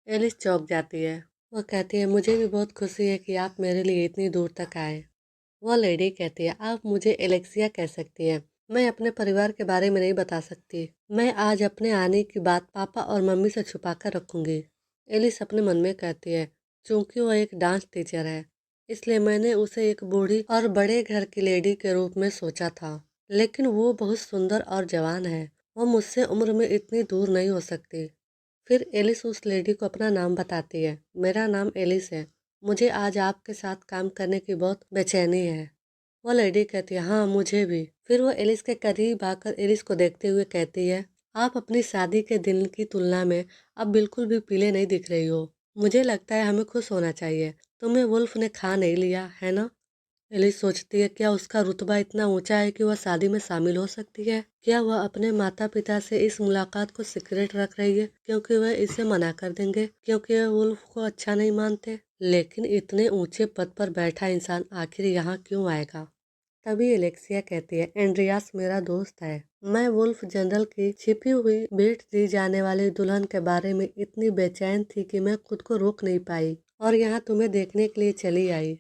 Alice चौंक जाती है। वह कहती है, मुझे भी बहुत खुशी है कि आप मेरे लिए इतनी दूर तक आए। वह लेडी कहती है, आप मुझे एलेक्सिया कह सकती हैं। मैं अपने परिवार के बारे में नहीं बता सकती। मैं आज अपने आने की बात पापा और मम्मी से छुपा कर रखूंगी। एलिस अपने मन में कहती है, चूंकि वह एक डांस टीचर है, इसलिए मैंने उसे एक बूढ़ी और बड़े घर की लेडी के रूप में सोचा था। लेकिन वो बहुत सुंदर और जवान है। वह मुझसे उम्र में इतनी दूर नहीं हो सकती। फिर एलिस उस लेडी को अपना नाम बताती है। मेरा नाम एलिस है। मुझे आज आपके साथ काम करने की बहुत बेचैनी है। वह लेडी कहती है, हाँ मुझे भी। फिर वो एलिस के करीब आकर एलिस को देखते हुए कहती है, आप अपनी शादी के दिन की तुलना में अब बिल्कुल भी पीले नहीं दिख रही हो। मुझे लगता है हमें खुश होना चाहिए। तुम्हें वुल्फ ने खा नहीं लिया है ना? एलिस सोचती है, क्या उसका रुतबा इतना ऊंचा है कि वह शादी में शामिल हो सकती है? क्या वह अपने माता पिता से इस मुलाकात को सीक्रेट रख रही है क्योंकि वह इसे मना कर देंगे, क्योंकि वह वुल्फ को अच्छा नहीं मानते? लेकिन इतने ऊंचे पद पर बैठा इंसान आखिर यहाँ क्यों आएगा? तभी एलेक्सिया कहती है, एंड्रियास मेरा दोस्त है। मैं वुल्फ जनरल की छिपी हुई भेंट दी जाने वाली दुल्हन के बारे में इतनी बेचैन थी कि मैं खुद को रोक नहीं पाई और यहाँ तुम्हें देखने के लिए चली आई।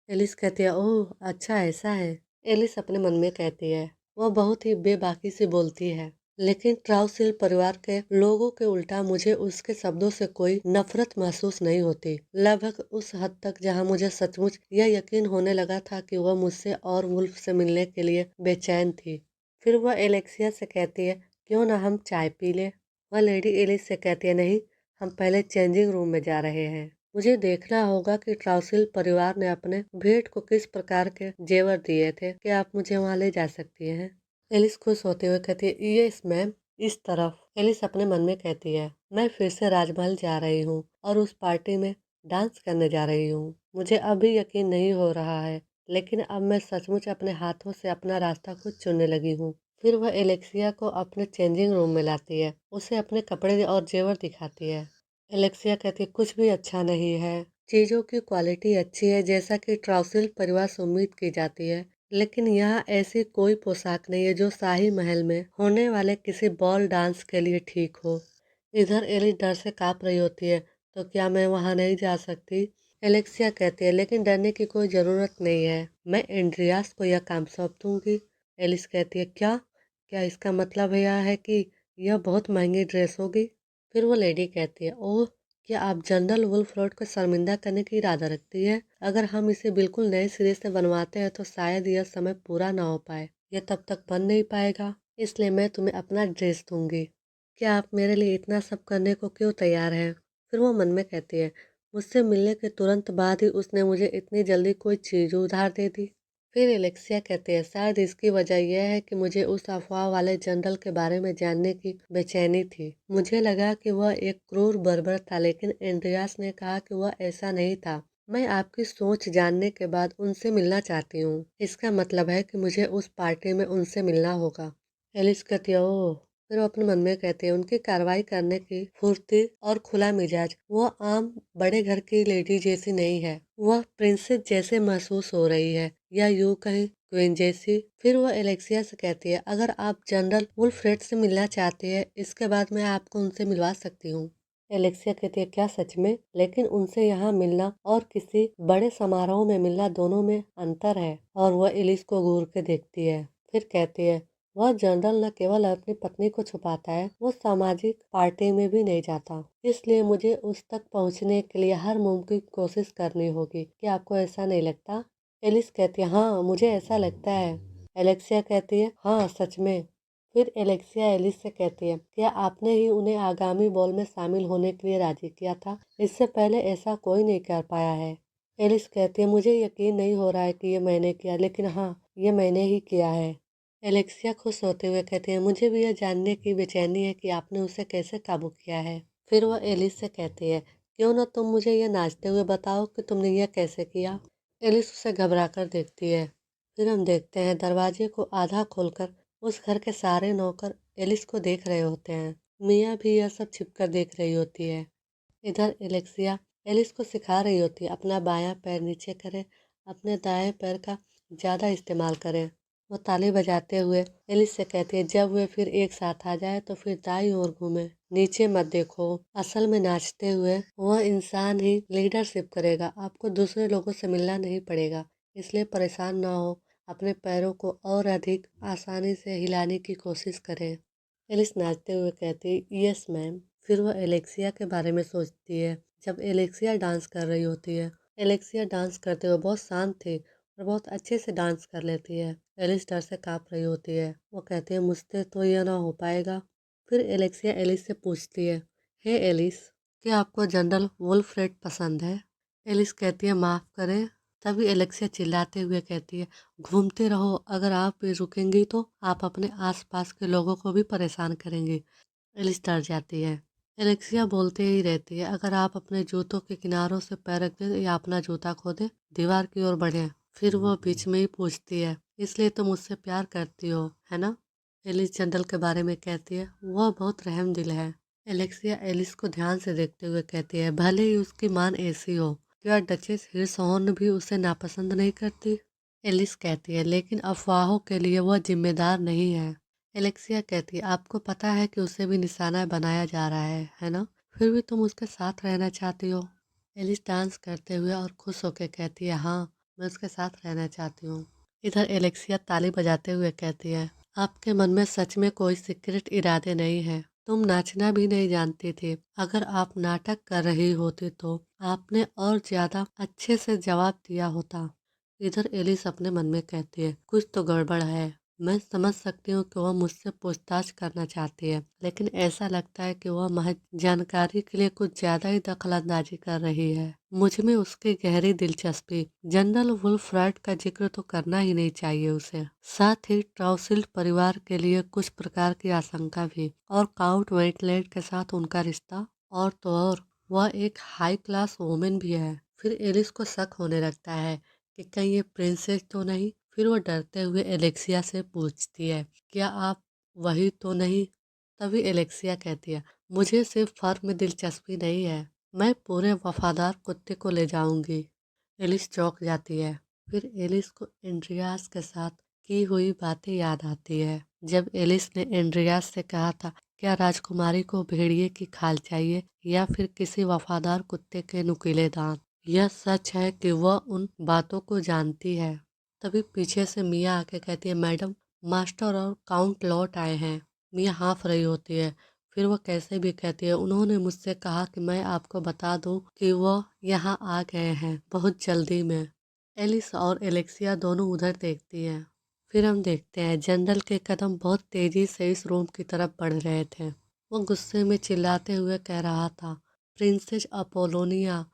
एलिस कहती है, ओह अच्छा ऐसा है। एलिस अपने मन में कहती है, वह बहुत ही बेबाकी से बोलती है। लेकिन ट्राउसिल परिवार के लोगों के उल्टा मुझे उसके शब्दों से कोई नफरत महसूस नहीं होती। लगभग उस हद तक जहां मुझे सचमुच यह यकीन होने लगा था कि वह मुझसे और वुल्फ से मिलने के लिए बेचैन थी। फिर वह एलेक्सिया से कहती है, क्यों ना हम चाय पी लें? वह लेडी एलिस से कहती है, नहीं, हम पहले चेंजिंग रूम में जा रहे हैं। मुझे देखना होगा कि ट्राउसिल परिवार ने अपने भेंट को किस प्रकार के जेवर दिए थे। क्या आप मुझे वहां ले जा सकती हैं? एलिस खुश होते हुए कहती है, यस मैम, इस तरफ। एलिस अपने मन में कहती है, मैं फिर से राजमहल जा रही हूँ और उस पार्टी में डांस करने जा रही हूँ। मुझे अभी यकीन नहीं हो रहा है, लेकिन अब मैं सचमुच अपने हाथों से अपना रास्ता खुद चुनने लगी हूँ। फिर वह एलेक्सिया को अपने चेंजिंग रूम में लाती है, उसे अपने कपड़े और जेवर दिखाती है। एलेक्सिया कहती है, कुछ भी अच्छा नहीं है। चीजों की क्वालिटी अच्छी है जैसा कि ट्राउसिल परिवार से उम्मीद की जाती है, लेकिन यहाँ ऐसी कोई पोशाक नहीं है जो शाही महल में होने वाले किसी बॉल डांस के लिए ठीक हो। इधर एलिस डर से कांप रही होती है, तो क्या मैं वहाँ नहीं जा सकती? एलेक्सिया कहती है, लेकिन डरने की कोई ज़रूरत नहीं है। मैं एंड्रियास को यह काम सौंप दूंगी। एलिस कहती है, क्या क्या इसका मतलब यह है कि यह बहुत महंगी ड्रेस होगी? फिर वो लेडी कहती है, ओह, क्या आप जनरल वुल्फरोड को शर्मिंदा करने की इरादा रखती है? अगर हम इसे बिल्कुल नए सिरे से बनवाते हैं तो शायद यह समय पूरा ना हो पाए। यह तब तक बन नहीं पाएगा, इसलिए मैं तुम्हें अपना ड्रेस दूंगी। क्या आप मेरे लिए इतना सब करने को क्यों तैयार हैं? फिर वो मन में कहती है, मुझसे मिलने के तुरंत बाद ही उसने मुझे इतनी जल्दी कोई चीज उधार दे दी। फिर एलेक्सिया कहते हैं, शायद इसकी वजह यह है कि मुझे उस अफवाह वाले जनरल के बारे में जानने की बेचैनी थी। मुझे लगा कि वह एक क्रूर बर्बर था, लेकिन एंड्रियास ने कहा कि वह ऐसा नहीं था। मैं आपकी सोच जानने के बाद उनसे मिलना चाहती हूँ। इसका मतलब है कि मुझे उस पार्टी में उनसे मिलना होगा। एलिस कहती है, ओह। फिर वो अपने मन में कहते हैं, उनकी कार्रवाई करने की फुर्ती और खुला मिजाज वो आम बड़े घर की लेडी जैसी नहीं है। वह प्रिंसेस जैसे महसूस हो रही है, या यूं कहीं क्वीन जैसी। फिर वह एलेक्सिया से कहती है, अगर आप जनरल वुल्फ्रेड से मिलना चाहते हैं, इसके बाद मैं आपको उनसे मिलवा सकती हूँ। एलेक्सिया कहती है, क्या सच में? लेकिन उनसे यहाँ मिलना और किसी बड़े समारोह में मिलना, दोनों में अंतर है। और वह एलिस को घूर के देखती है। फिर कहती है, वह जनरल न केवल अपनी पत्नी को छुपाता है, वो सामाजिक पार्टी में भी नहीं जाता। इसलिए मुझे उस तक पहुंचने के लिए हर मुमकिन कोशिश करनी होगी। क्या आपको ऐसा नहीं लगता? एलिस कहती है, हाँ मुझे ऐसा लगता है। एलेक्सिया कहती है, हाँ सच में। फिर एलेक्सिया एलिस से कहती है, क्या आपने ही उन्हें आगामी बॉल में शामिल होने के लिए राजी किया था? इससे पहले ऐसा कोई नहीं कर पाया है। एलिस कहती है, मुझे यकीन नहीं हो रहा है कि ये मैंने किया, लेकिन हाँ, ये मैंने ही किया है। एलेक्सिया खुश होते हुए कहती है, मुझे भी यह जानने की बेचैनी है कि आपने उसे कैसे काबू किया है। फिर वह एलिस से कहती है, क्यों ना तुम मुझे यह नाचते हुए बताओ कि तुमने यह कैसे किया। एलिस उसे घबरा कर देखती है। फिर हम देखते हैं दरवाजे को आधा खोलकर उस घर के सारे नौकर एलिस को देख रहे होते हैं। मिया भी यह सब छिपकर देख रही होती है। इधर एलेक्सिया एलिस को सिखा रही होती है, अपना बायां पैर नीचे करे, अपने दाएं पैर का ज़्यादा इस्तेमाल करें। वो ताली बजाते हुए एलिस से कहती है, जब वे फिर एक साथ आ जाए तो फिर दाईं ओर घूमे, नीचे मत देखो। असल में नाचते हुए वह इंसान ही लीडरशिप करेगा, आपको दूसरे लोगों से मिलना नहीं पड़ेगा, इसलिए परेशान ना हो। अपने पैरों को और अधिक आसानी से हिलाने की कोशिश करें। एलिस नाचते हुए कहती है, यस मैम। फिर वह एलेक्सिया के बारे में सोचती है। जब एलेक्सिया डांस कर रही होती है, एलेक्सिया डांस करते हुए बहुत शांत थी और बहुत अच्छे से डांस कर लेती है। एलिस डर से कांप रही होती है। वो कहती है, मुझसे तो यह ना हो पाएगा। फिर एलेक्सिया एलिस से पूछती है, हे एलिस, क्या आपको जनरल वुल्फ्रेड पसंद है? एलिस कहती है, माफ़ करें। तभी एलेक्सिया चिल्लाते हुए कहती है, घूमते रहो, अगर आप भी रुकेंगी तो आप अपने आसपास के लोगों को भी परेशान करेंगी। एलिस डर जाती है। एलेक्सिया बोलते ही रहती है, अगर आप अपने जूतों के किनारों से पैर रख दें या अपना जूता खो दें, दीवार की ओर बढ़ें। फिर वो बीच में ही पूछती है, इसलिए तुम मुझसे प्यार करती हो, है ना? एलिस जनरल के बारे में कहती है, वह बहुत रहम दिल है। एलेक्सिया एलिस को ध्यान से देखते हुए कहती है, भले ही उसकी मान ऐसी हो, क्या डचेस हिरसोन भी उसे नापसंद नहीं करती? एलिस कहती है, लेकिन अफवाहों के लिए वह जिम्मेदार नहीं है। एलेक्सिया कहती है, आपको पता है कि उसे भी निशाना बनाया जा रहा है ना? फिर भी तुम उसके साथ रहना चाहती हो? एलिस डांस करते हुए और खुश होकर कहती है, हाँ, मैं उसके साथ रहना चाहती हूँ। इधर एलेक्सिया ताली बजाते हुए कहती है, आपके मन में सच में कोई सीक्रेट इरादे नहीं है। तुम नाचना भी नहीं जानती थी। अगर आप नाटक कर रही होती तो आपने और ज्यादा अच्छे से जवाब दिया होता। इधर एलिस अपने मन में कहती है, कुछ तो गड़बड़ है। मैं समझ सकती हूँ कि वह मुझसे पूछताछ करना चाहती है, लेकिन ऐसा लगता है कि वह महज जानकारी के लिए कुछ ज्यादा ही दखलंदाजी कर रही है। मुझ में उसकी गहरी दिलचस्पी, जनरल वुल्फ्रेड का जिक्र तो करना ही नहीं चाहिए उसे। साथ ही ट्राउसिल्ड परिवार के लिए कुछ प्रकार की आशंका भी, और काउंट वेटलैंड के साथ उनका रिश्ता, और तो और वह एक हाई क्लास वुमेन भी है। फिर एलिस को शक होने लगता है कि कहीं ये प्रिंसेस तो नहीं। फिर वो डरते हुए एलेक्सिया से पूछती है, क्या आप वही तो नहीं? तभी एलेक्सिया कहती है, मुझे सिर्फ फर में दिलचस्पी नहीं है, मैं पूरे वफादार कुत्ते को ले जाऊंगी। एलिस चौंक जाती है। फिर एलिस को एंड्रियास के साथ की हुई बातें याद आती है। जब एलिस ने एंड्रियास से कहा था, क्या राजकुमारी को भेड़िए की खाल चाहिए या फिर किसी वफादार कुत्ते के नुकीले दांत? यह सच है कि वह उन बातों को जानती है। तभी पीछे से मिया आके कहती है, मैडम, मास्टर और काउंट लौट आए हैं। मिया हाँफ रही होती है। फिर वह कैसे भी कहती है, उन्होंने मुझसे कहा कि मैं आपको बता दूं कि वह यहाँ आ गए हैं बहुत जल्दी में। एलिस और एलेक्सिया दोनों उधर देखती हैं। फिर हम देखते हैं जनरल के कदम बहुत तेजी से इस रूम की तरफ बढ़ रहे थे। वो गुस्से में चिल्लाते हुए कह रहा था, प्रिंसेस अपोलोनिया,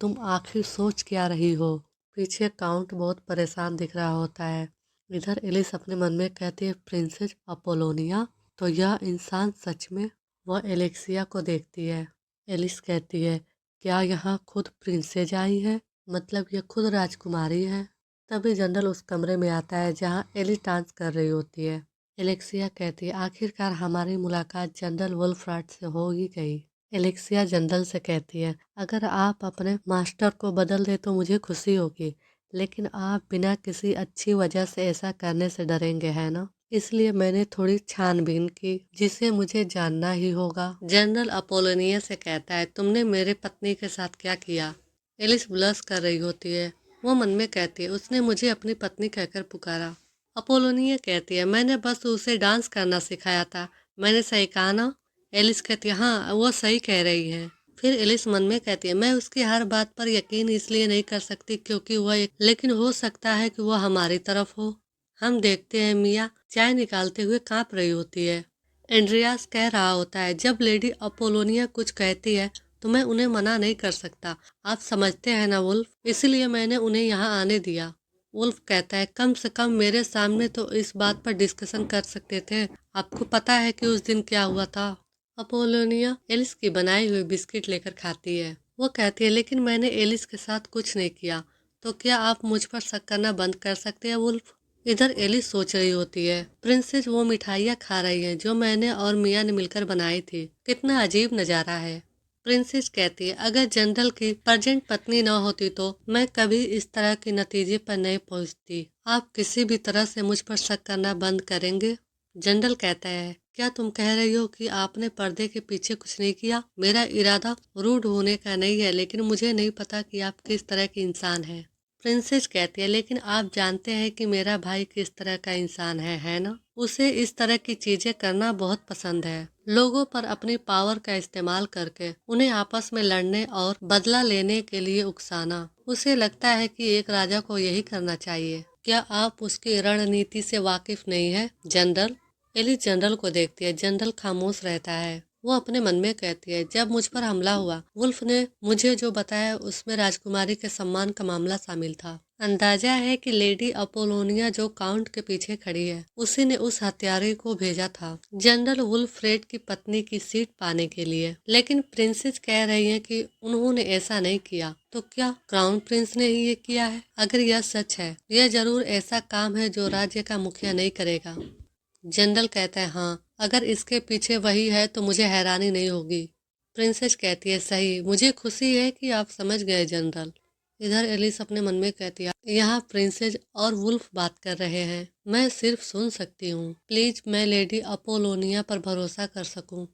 तुम आखिर सोच क्या रही हो? पीछे काउंट बहुत परेशान दिख रहा होता है। इधर एलिस अपने मन में कहती है, प्रिंसेस अपोलोनिया, तो यह इंसान सच में? वह एलेक्सिया को देखती है। एलिस कहती है, क्या यहाँ खुद प्रिंसेस आई है? मतलब यह खुद राजकुमारी है? तभी जनरल उस कमरे में आता है जहाँ एलिस डांस कर रही होती है। एलेक्सिया कहती है, आखिरकार हमारी मुलाकात जनरल वुल्फ्रेड से हो ही गई। एलेक्सिया जनरल से कहती है, अगर आप अपने मास्टर को बदल दे तो मुझे खुशी होगी, लेकिन आप बिना किसी अच्छी वजह से ऐसा करने से डरेंगे, है ना? इसलिए मैंने थोड़ी छानबीन की, जिसे मुझे जानना ही होगा। जनरल अपोलोनिया से कहता है, तुमने मेरे पत्नी के साथ क्या किया? एलिस ब्लश कर रही होती है। वो मन में कहती है, उसने मुझे अपनी पत्नी कहकर पुकारा। अपोलोनिया कहती है, मैंने बस उसे डांस करना सिखाया था। मैंने सही कहा ना? एलिस कहती है, हाँ, वो सही कह रही है। फिर एलिस मन में कहती है, मैं उसकी हर बात पर यकीन इसलिए नहीं कर सकती क्योंकि वह लेकिन हो सकता है कि वह हमारी तरफ हो। हम देखते हैं मिया चाय निकालते हुए कांप रही होती है। एंड्रियास कह रहा होता है, जब लेडी अपोलोनिया कुछ कहती है तो मैं उन्हें मना नहीं कर सकता। आप समझते हैं ना वुल्फ, इसलिए मैंने उन्हें यहाँ आने दिया। वुल्फ कहता है, कम से कम मेरे सामने तो इस बात पर डिस्कशन कर सकते थे। आपको पता है कि उस दिन क्या हुआ था? अपोलोनिया एलिस की बनाई हुई बिस्किट लेकर खाती है। वो कहती है, लेकिन मैंने एलिस के साथ कुछ नहीं किया, तो क्या आप मुझ पर शक करना बंद कर सकते हैं वुल्फ? इधर एलिस सोच रही होती है, प्रिंसेस वो मिठाइयाँ खा रही हैं जो मैंने और मिया ने मिलकर बनाई थी। कितना अजीब नज़ारा है। प्रिंसेस कहती है, अगर जनरल की प्रेजेंट पत्नी न होती तो मैं कभी इस तरह के नतीजे पर नहीं पहुंचती। आप किसी भी तरह से मुझ पर शक करना बंद करेंगे? जनरल कहता है, क्या तुम कह रही हो कि आपने पर्दे के पीछे कुछ नहीं किया? मेरा इरादा रूड होने का नहीं है, लेकिन मुझे नहीं पता कि आप किस तरह की इंसान हैं। प्रिंसेस कहती है, लेकिन आप जानते हैं कि मेरा भाई किस तरह का इंसान है ना? उसे इस तरह की चीजें करना बहुत पसंद है। लोगों पर अपनी पावर का इस्तेमाल करके उन्हें आपस में लड़ने और बदला लेने के लिए उकसाना। उसे लगता है कि एक राजा को यही करना चाहिए। क्या आप उसकी रणनीति से वाकिफ नहीं है, जनरल? एलिस जनरल को देखती है। जनरल खामोश रहता है। वो अपने मन में कहती है, जब मुझ पर हमला हुआ, वुल्फ ने मुझे जो बताया उसमें राजकुमारी के सम्मान का मामला शामिल था। अंदाजा है कि लेडी अपोलोनिया जो काउंट के पीछे खड़ी है, उसी ने उस हत्यारे को भेजा था जनरल वुल्फ्रेड की पत्नी की सीट पाने के लिए। लेकिन प्रिंसेस कह रही है कि उन्होंने ऐसा नहीं किया। तो क्या क्राउन प्रिंस ने ही ये किया है? अगर यह सच है, यह जरूर ऐसा काम है जो राज्य का मुखिया नहीं करेगा। जनरल कहता है, हाँ, अगर इसके पीछे वही है तो मुझे हैरानी नहीं होगी। प्रिंसेस कहती है, सही, मुझे खुशी है कि आप समझ गए जनरल। इधर एलिस अपने मन में कहती है, यहाँ प्रिंसेस और वुल्फ बात कर रहे हैं, मैं सिर्फ सुन सकती हूँ। प्लीज मैं लेडी अपोलोनिया पर भरोसा कर सकूँ।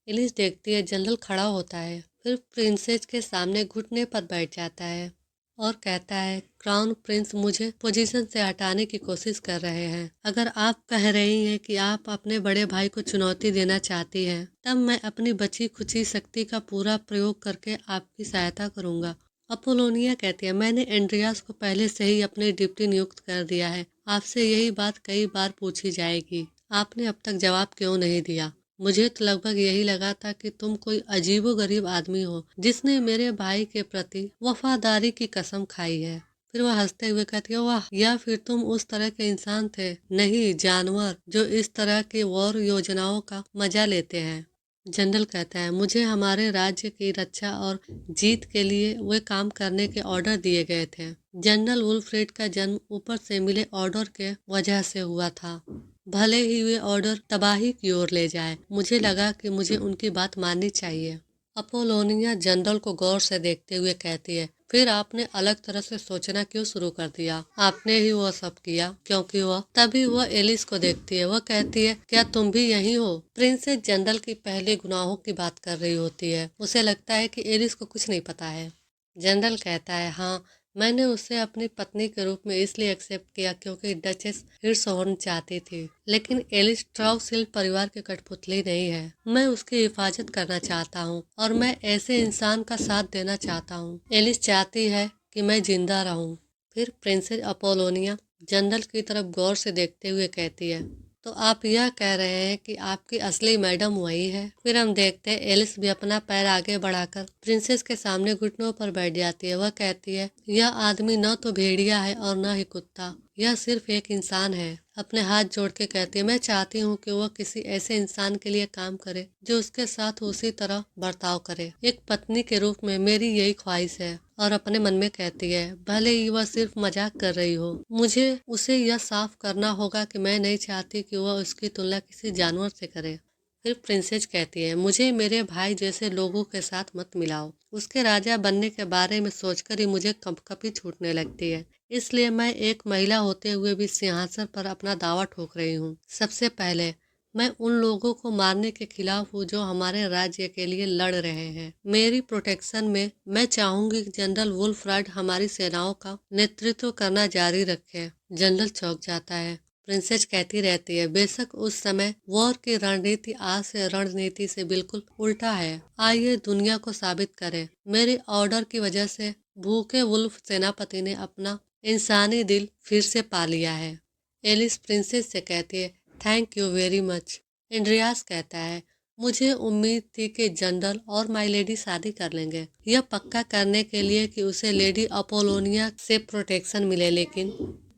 एलिस देखती है जनरल खड़ा होता है, फिर प्रिंसेस के सामने घुटने पर बैठ जाता है और कहता है, क्राउन प्रिंस मुझे पोजीशन से हटाने की कोशिश कर रहे हैं। अगर आप कह रही हैं कि आप अपने बड़े भाई को चुनौती देना चाहती हैं, तब मैं अपनी बची खुची शक्ति का पूरा प्रयोग करके आपकी सहायता करूंगा। अपोलोनिया कहती है, मैंने एंड्रियास को पहले से ही अपनी डिप्टी नियुक्त कर दिया है। आपसे यही बात कई बार पूछी जाएगी, आपने अब तक जवाब क्यों नहीं दिया? मुझे तो लगभग यही लगा था कि तुम कोई अजीबोगरीब आदमी हो जिसने मेरे भाई के प्रति वफादारी की कसम खाई है। फिर वह हंसते हुए कहती है, वाह, या फिर तुम उस तरह के इंसान थे, नहीं जानवर, जो इस तरह के वॉर योजनाओं का मजा लेते हैं। जनरल कहता है, मुझे हमारे राज्य की रक्षा और जीत के लिए वे काम करने के ऑर्डर दिए गए थे। जनरल वुल्फ्रेड का जन्म ऊपर से मिले ऑर्डर के वजह से हुआ था। भले ही वे ऑर्डर तबाही की ओर ले जाए, मुझे लगा कि मुझे उनकी बात माननी चाहिए। अपोलोनिया जनरल को गौर से देखते हुए कहती है, फिर आपने अलग तरह से सोचना क्यों शुरू कर दिया? आपने ही वो सब किया क्योंकि वह। तभी वह एलिस को देखती है। वह कहती है, क्या तुम भी यही हो? प्रिंसेस जनरल की पहले गुनाहों की बात कर रही होती है। उसे लगता है कि एलिस को कुछ नहीं पता है। जनरल कहता है, हाँ, मैंने उसे अपनी पत्नी के रूप में इसलिए एक्सेप्ट किया क्योंकि डचेस हिर्सहोर्न चाहती थी, लेकिन एलिस ट्राउसिल्ड परिवार की कठपुतली नहीं है। मैं उसकी हिफाजत करना चाहता हूँ और मैं ऐसे इंसान का साथ देना चाहता हूँ। एलिस चाहती है कि मैं जिंदा रहूँ। फिर प्रिंसेस अपोलोनिया जनरल की तरफ गौर से देखते हुए कहती है, तो आप यह कह रहे हैं कि आपकी असली मैडम वही है? फिर हम देखते हैं एलिस भी अपना पैर आगे बढ़ाकर प्रिंसेस के सामने घुटनों पर बैठ जाती है। वह कहती है, यह आदमी न तो भेड़िया है और न ही कुत्ता, यह सिर्फ एक इंसान है। अपने हाथ जोड़ के कहती है, मैं चाहती हूँ कि वह किसी ऐसे इंसान के लिए काम करे जो उसके साथ उसी तरह बर्ताव करे। एक पत्नी के रूप में मेरी यही ख्वाहिश है। और अपने मन में कहती है, भले ही वह सिर्फ मजाक कर रही हो, मुझे उसे यह साफ करना होगा कि मैं नहीं चाहती कि वह उसकी तुलना किसी जानवर से करे। फिर प्रिंसेस कहती है, मुझे मेरे भाई जैसे लोगों के साथ मत मिलाओ। उसके राजा बनने के बारे में सोचकर ही मुझे कंपकपी छूटने लगती है। इसलिए मैं एक महिला होते हुए भी सिंहासन पर अपना दावा ठोक रही हूँ। सबसे पहले मैं उन लोगों को मारने के खिलाफ हूँ जो हमारे राज्य के लिए लड़ रहे हैं। मेरी प्रोटेक्शन में मैं चाहूंगी कि जनरल वुल्फ्रेड हमारी सेनाओं का नेतृत्व करना जारी रखे। जनरल चौंक जाता है। प्रिंसेस कहती रहती है, बेशक उस समय वॉर की रणनीति आज से रणनीति से बिल्कुल उल्टा है। आइए दुनिया को साबित करें। मेरे ऑर्डर की वजह से भूखे वुल्फ सेनापति ने अपना इंसानी दिल फिर से पा लिया है। एलिस प्रिंसेस से कहती है, thank you very much. Andreas कहता है, मुझे उम्मीद थी कि जनरल और माई लेडी शादी कर लेंगे, यह पक्का करने के लिए कि उसे लेडी अपोलोनिया से प्रोटेक्शन मिले। लेकिन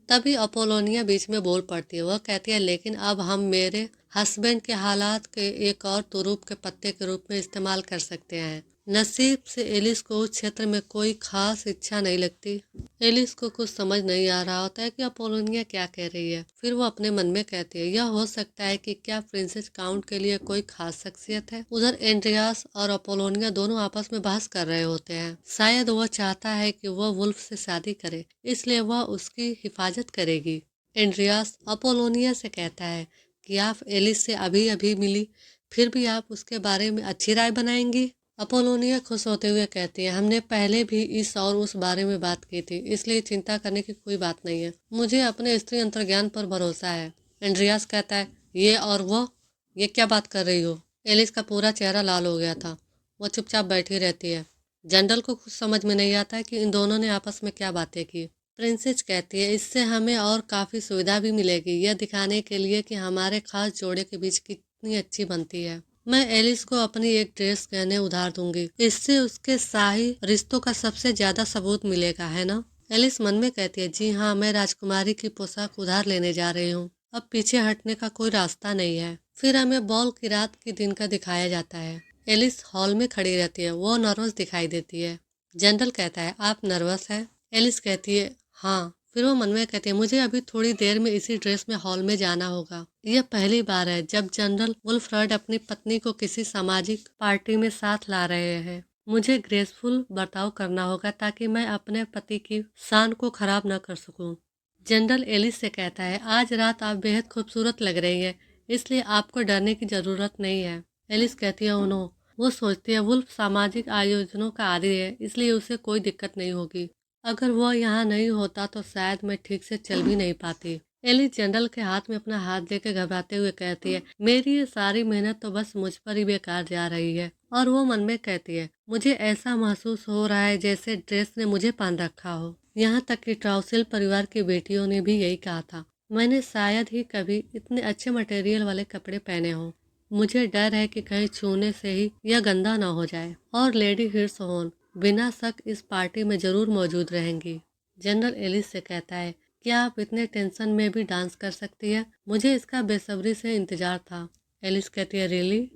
तभी अपोलोनिया बीच में बोल पड़ती है। वह कहती है, लेकिन अब हम मेरे हस्बैंड के हालात के एक और तुरूप के पत्ते के रूप में इस्तेमाल कर सकते हैं। नसीब से एलिस को उस क्षेत्र में कोई खास इच्छा नहीं लगती। एलिस को कुछ समझ नहीं आ रहा होता है कि अपोलोनिया क्या कह रही है। फिर वो अपने मन में कहती है, यह हो सकता है कि क्या प्रिंसेस काउंट के लिए कोई खास शख्सियत है। उधर एंड्रियास और अपोलोनिया दोनों आपस में बहस कर रहे होते हैं। शायद वह चाहता है कि वह वुल्फ से शादी करे, इसलिए वह उसकी हिफाजत करेगी। एंड्रियास अपोलोनिया से कहता है कि आप एलिस से अभी अभी मिली, फिर भी आप उसके बारे में अच्छी राय बनाएंगी। अपोलोनिया खुश होते हुए कहती है, हमने पहले भी इस और उस बारे में बात की थी, इसलिए चिंता करने की कोई बात नहीं है। मुझे अपने स्त्री अंतर्ज्ञान पर भरोसा है। एंड्रियास कहता है, ये और वो, ये क्या बात कर रही हो? एलिस का पूरा चेहरा लाल हो गया था। वो चुपचाप बैठी रहती है। जनरल को कुछ समझ में नहीं आता है कि इन दोनों ने आपस में क्या बातें की। प्रिंसेस कहती है, इससे हमें और काफ़ी सुविधा भी मिलेगी, यह दिखाने के लिए कि हमारे खास जोड़े के बीच कितनी अच्छी बनती है। मैं एलिस को अपनी एक ड्रेस गहने उधार दूंगी, इससे उसके शाही रिश्तों का सबसे ज्यादा सबूत मिलेगा, है ना? एलिस मन में कहती है, जी हाँ, मैं राजकुमारी की पोशाक उधार लेने जा रही हूँ। अब पीछे हटने का कोई रास्ता नहीं है। फिर हमें बॉल की रात के दिन का दिखाया जाता है। एलिस हॉल में खड़ी रहती है, वो नर्वस दिखाई देती है। जनरल कहता है, आप नर्वस है? एलिस कहती है, हाँ। फिर वो मन में कहती है, मुझे अभी थोड़ी देर में इसी ड्रेस में हॉल में जाना होगा। यह पहली बार है जब जनरल वुल्फ्रेड अपनी पत्नी को किसी सामाजिक पार्टी में साथ ला रहे हैं। मुझे ग्रेसफुल बर्ताव करना होगा ताकि मैं अपने पति की शान को खराब न कर सकूं। जनरल एलिस से कहता है, आज रात आप बेहद खूबसूरत लग रही है, इसलिए आपको डरने की जरूरत नहीं है। एलिस कहती है, उन्हों। वो सोचती है, वुल्फ सामाजिक आयोजनों का आदी है, इसलिए उसे कोई दिक्कत नहीं होगी। अगर वो यहाँ नहीं होता तो शायद मैं ठीक से चल भी नहीं पाती। एलिस जनरल के हाथ में अपना हाथ लेकर घबराते हुए कहती है, मेरी ये सारी मेहनत तो बस मुझ पर ही बेकार जा रही है। और वो मन में कहती है, मुझे ऐसा महसूस हो रहा है जैसे ड्रेस ने मुझे बांध रखा हो। यहाँ तक कि ट्राउसेल परिवार की बेटियों ने भी यही कहा था। मैंने शायद ही कभी इतने अच्छे मटेरियल वाले कपड़े पहने हों। मुझे डर है कि कहीं छूने से ही यह गंदा ना हो जाए। और लेडी हिर्सहोन बिना शक इस पार्टी में जरूर मौजूद रहेंगी। जनरल एलिस से कहता है, क्या आप इतने टेंशन में भी डांस कर सकती है? मुझे इसका बेसब्री से इंतजार था। एलिस कहती है, रियली?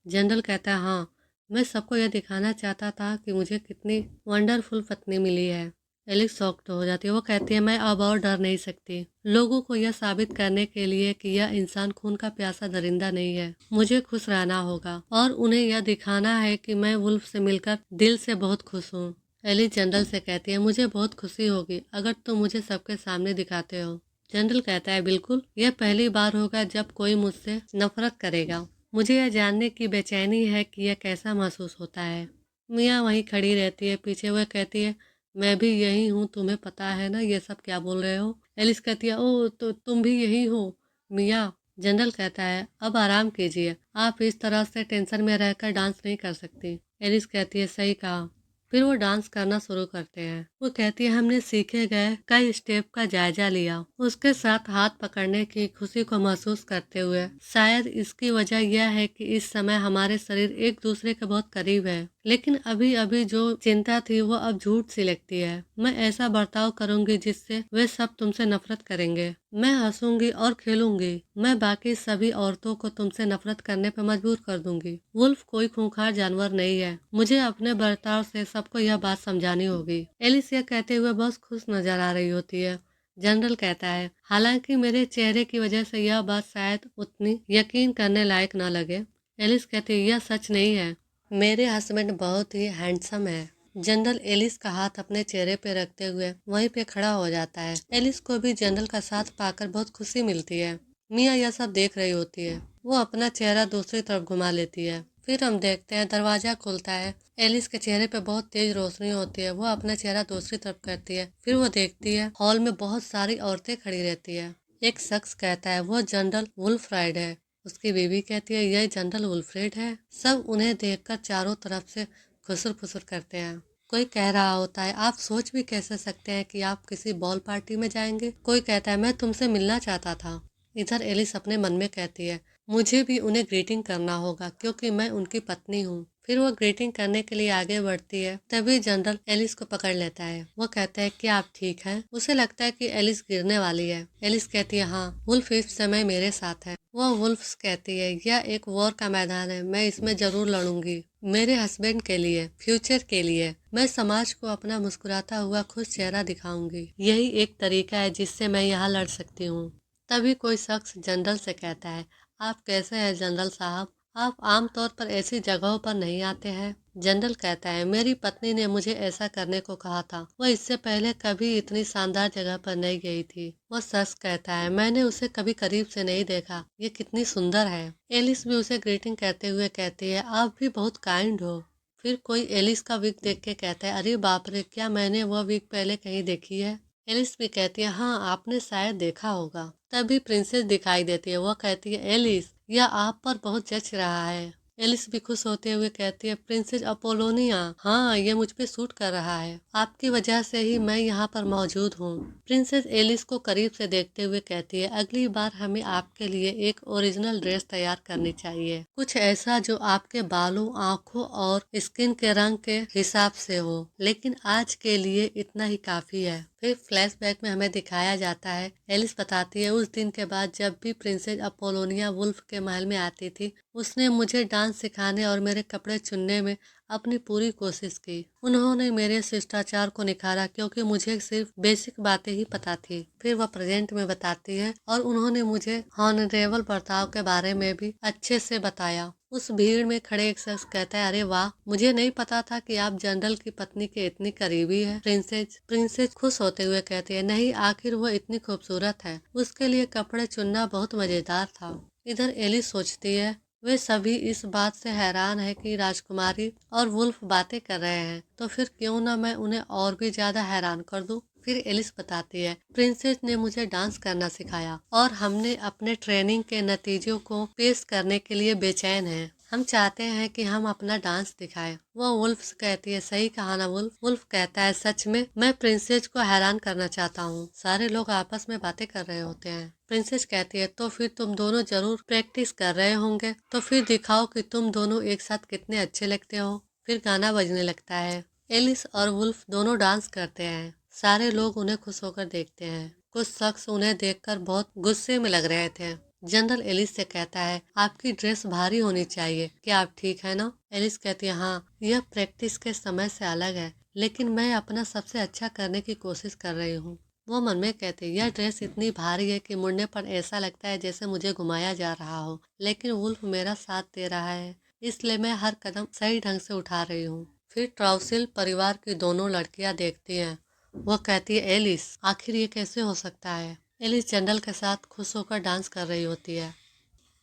जनरल कहता है, हाँ, मैं सबको यह दिखाना चाहता था कि मुझे कितनी वंडरफुल पत्नी मिली है। एलिस शॉक्ड हो जाती है। वो कहती है, मैं अब और डर नहीं सकती। लोगों को यह साबित करने के लिए कि यह इंसान खून का प्यासा दरिंदा नहीं है, मुझे खुश रहना होगा और उन्हें यह दिखाना है कि मैं वुल्फ से मिलकर दिल से बहुत खुश हूँ। एलिस जनरल से कहती है, मुझे बहुत खुशी होगी अगर तुम मुझे सबके सामने दिखाते हो। जनरल कहता है, बिल्कुल, यह पहली बार होगा जब कोई मुझसे नफरत करेगा। मुझे यह जानने की बेचैनी है कि यह कैसा महसूस होता है। मियाँ वहीं खड़ी रहती है। पीछे वह कहती है, मैं भी यही हूँ, तुम्हें पता है ना ये सब क्या बोल रहे हो? एलिस कहती है, ओ तो तुम भी यही हो मियाँ? जनरल कहता है, अब आराम कीजिए, आप इस तरह से टेंशन में रहकर डांस नहीं कर सकती। एलिस कहती है, सही कहा। फिर वो डांस करना शुरू करते हैं। वो कहती है, हमने सीखे गए कई स्टेप का जायजा लिया, उसके साथ हाथ पकड़ने की खुशी को महसूस करते हुए। शायद इसकी वजह यह है कि इस समय हमारे शरीर एक दूसरे के बहुत करीब है, लेकिन अभी अभी जो चिंता थी वो अब झूठ सी लगती है। मैं ऐसा बर्ताव करूंगी जिससे वे सब तुमसे नफरत करेंगे। मैं हंसूंगी और खेलूंगी। मैं बाकी सभी औरतों को तुमसे नफरत करने पर मजबूर कर दूंगी। वुल्फ कोई खूंखार जानवर नहीं है। मुझे अपने बर्ताव से सबको यह बात समझानी होगी। एलिस यह कहते हुए बहुत खुश नजर आ रही होती है। जनरल कहता है, हालांकि मेरे चेहरे की वजह से यह बात शायद उतनी यकीन करने लायक न लगे। एलिस कहती है, यह सच नहीं है। मेरे हस्बैंड बहुत ही हैंडसम है। जनरल एलिस का हाथ अपने चेहरे पे रखते हुए वहीं पे खड़ा हो जाता है। एलिस को भी जनरल का साथ पाकर बहुत खुशी मिलती है। मिया यह सब देख रही होती है। वो अपना चेहरा दूसरी तरफ घुमा लेती है। फिर हम देखते हैं दरवाजा खुलता है। एलिस के चेहरे पे बहुत तेज रोशनी होती है। वो अपना चेहरा दूसरी तरफ करती है। फिर वो देखती है हॉल में बहुत सारी औरतें खड़ी रहती है। एक शख्स कहता है, वो जनरल वुल्फ्रेड है। उसकी बीवी कहती है, यह जनरल वुल्फ्रेड है। सब उन्हें देखकर चारों तरफ से खुसर फुसर करते हैं। कोई कह रहा होता है, आप सोच भी कैसे सकते हैं कि आप किसी बॉल पार्टी में जाएंगे? कोई कहता है, मैं तुमसे मिलना चाहता था। इधर एलिस अपने मन में कहती है, मुझे भी उन्हें ग्रीटिंग करना होगा क्योंकि मैं उनकी पत्नी हूँ। फिर वो ग्रीटिंग करने के लिए आगे बढ़ती है। तभी जनरल एलिस को पकड़ लेता है। वो कहता है, क्या आप ठीक हैं? उसे लगता है कि एलिस गिरने वाली है। एलिस कहती है, हाँ, वुल्फ इस समय मेरे साथ है। वो वुल्फ कहती है, यह एक वॉर का मैदान है, मैं इसमें जरूर लड़ूंगी, मेरे हस्बैंड के लिए, फ्यूचर के लिए। मैं समाज को अपना मुस्कुराता हुआ खुश चेहरा दिखाऊंगी। यही एक तरीका है जिससे मैं यहाँ लड़ सकती हूँ। तभी कोई शख्स जनरल से कहता है, आप कैसे हैं जनरल साहब? आप आमतौर पर ऐसी जगहों पर नहीं आते हैं। जनरल कहता है, मेरी पत्नी ने मुझे ऐसा करने को कहा था। वह इससे पहले कभी इतनी शानदार जगह पर नहीं गई थी। वह शख्स कहता है, मैंने उसे कभी करीब से नहीं देखा। ये कितनी सुंदर है। एलिस भी उसे ग्रीटिंग करते हुए कहती है, आप भी बहुत काइंड हो। फिर कोई एलिस का विग देख के कहता है, अरे बाप रे, क्या मैंने वह विग पहले कहीं देखी है। एलिस भी कहती है, हाँ आपने शायद देखा होगा। तभी प्रिंसेस दिखाई देती है। वह कहती है, एलिस यह आप पर बहुत जच रहा है। एलिस भी खुश होते हुए कहती है, प्रिंसेस अपोलोनिया, हाँ ये मुझ पे सूट कर रहा है। आपकी वजह से ही मैं यहाँ पर मौजूद हूँ। प्रिंसेस एलिस को करीब से देखते हुए कहती है, अगली बार हमें आपके लिए एक ओरिजिनल ड्रेस तैयार करनी चाहिए, कुछ ऐसा जो आपके बालों, आँखों और स्किन के रंग के हिसाब से हो। लेकिन आज के लिए इतना ही काफी है। फिर फ्लैशबैक में हमें दिखाया जाता है, एलिस बताती है, उस दिन के बाद जब भी प्रिंसेस अपोलोनिया वुल्फ के महल में आती थी, उसने मुझे डांस सिखाने और मेरे कपड़े चुनने में अपनी पूरी कोशिश की। उन्होंने मेरे शिष्टाचार को निखारा क्योंकि मुझे सिर्फ बेसिक बातें ही पता थी। फिर वह प्रेजेंट में बताती है और उन्होंने मुझे हॉनरेबल बर्ताव के बारे में भी अच्छे से बताया। उस भीड़ में खड़े एक शख्स कहता है, अरे वाह, मुझे नहीं पता था कि आप जनरल की पत्नी के इतनी करीबी है। प्रिंसेस खुश होते हुए कहती है, नहीं, आखिर वो इतनी खूबसूरत है। उसके लिए कपड़े चुनना बहुत मजेदार था। इधर एलिस सोचती है, वे सभी इस बात से हैरान है कि राजकुमारी और वुल्फ बातें कर रहे हैं, तो फिर क्यों ना मैं उन्हें और भी ज्यादा हैरान कर दूं। फिर एलिस बताती है, प्रिंसेस ने मुझे डांस करना सिखाया और हमने अपने ट्रेनिंग के नतीजों को पेश करने के लिए बेचैन हैं। हम चाहते हैं कि हम अपना डांस दिखाएं। वो वुल्फ से कहती है, सही कहा ना वुल्फ। वुल्फ कहता है, सच में मैं प्रिंसेस को हैरान करना चाहता हूँ। सारे लोग आपस में बातें कर रहे होते हैं। प्रिंसेस कहती है, तो फिर तुम दोनों जरूर प्रैक्टिस कर रहे होंगे, तो फिर दिखाओ कि तुम दोनों एक साथ कितने अच्छे लगते हो। फिर गाना बजने लगता है। एलिस और वुल्फ दोनों डांस करते हैं। सारे लोग उन्हें खुश होकर देखते हैं। कुछ शख्स उन्हें देखकर बहुत गुस्से में लग रहे थे। जनरल एलिस से कहता है, आपकी ड्रेस भारी होनी चाहिए, क्या आप ठीक है ना। एलिस कहती है, हाँ यह प्रैक्टिस के समय से अलग है, लेकिन मैं अपना सबसे अच्छा करने की कोशिश कर रही हूँ। वो मन में कहते, यह ड्रेस इतनी भारी है कि मुड़ने पर ऐसा लगता है जैसे मुझे घुमाया जा रहा हो, लेकिन वुल्फ मेरा साथ दे रहा है, इसलिए मैं हर कदम सही ढंग से उठा रही हूँ। फिर ट्राउसिल परिवार की दोनों लड़कियां देखती हैं। वह कहती है, एलिस आखिर ये कैसे हो सकता है। एलिस जनरल के साथ खुश होकर डांस कर रही होती है।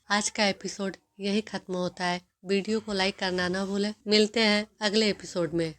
आज का एपिसोड यही खत्म होता है। वीडियो को लाइक करना ना भूलें। मिलते हैं अगले एपिसोड में।